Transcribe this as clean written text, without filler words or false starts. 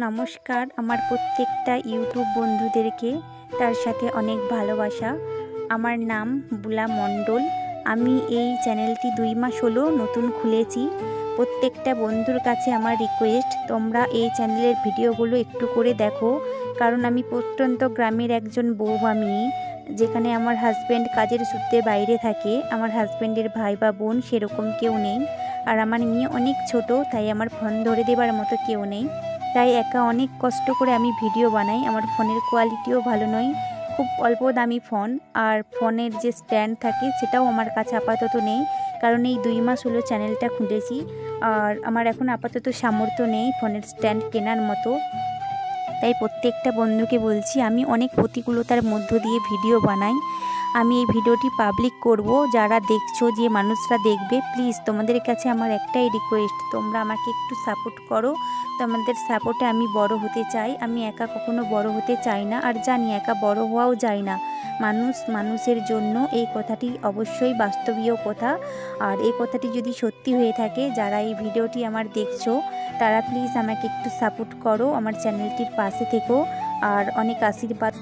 নমস্কার আমার প্রত্যেকটা ইউটিউব বন্ধুদেরকে, তার সাথে অনেক ভালোবাসা। আমার নাম বুলা মণ্ডল। আমি এই চ্যানেলটি 2 মাস হলো নতুন খুলেছি। প্রত্যেকটা বন্ধুর কাছে আমার রিকোয়েস্ট, তোমরা এই চ্যানেলের ভিডিওগুলো একটু করে দেখো, কারণ আমি প্রত্যন্ত গ্রামের একজন বৌমা মেয়ে, যেখানে আমার হাজব্যান্ড কাজের সূত্রে বাইরে থাকে। আমার হাজব্যান্ডের ভাই বা বোন সেরকম কেউ নেই, আর আমার মেয়ে অনেক ছোট, তাই আমার ফোন ধরে দেবার মতো কেউ নেই। তাই একা অনেক কষ্ট করে আমি ভিডিও বানাই। আমার ফোনের কোয়ালিটিও ভালো নয়, খুব অল্প দামি ফোন, আর ফোনের যে স্ট্যান্ড থাকে সেটাও আমার কাছে আপাতত নেই, কারণ এই 2 মাস হলো চ্যানেলটা খুলেছি, আর আমার এখন আপাতত সামর্থ্য নেই ফোনের স্ট্যান্ড কেনার মতো। তাই প্রত্যেকটা বন্ধুকে বলছি, আমি অনেক প্রতিকূলতার মধ্য দিয়ে ভিডিও বানাই। আমি এই ভিডিওটি পাবলিক করব, যারা দেখছো, যে মানুষরা দেখবে, প্লিজ তোমাদের কাছে আমার একটাই রিকোয়েস্ট, তোমরা আমাকে একটু সাপোর্ট করো। তোমাদের সাপোর্টে আমি বড় হতে চাই। আমি একা কখনো বড় হতে চাই না, আর জানি একা বড় হওয়াও যায় না। মানুষের জন্য, এই কথাটি অবশ্যই বাস্তবীয় কথা। আর এই কথাটি যদি সত্যি হয়ে থাকে, যারা এই ভিডিওটি আমার দেখছো, তারা প্লিজ আমাকে একটু সাপোর্ট করো, আমার চ্যানেলটির পাশে থেকো, আর অনেক আশীর্বাদ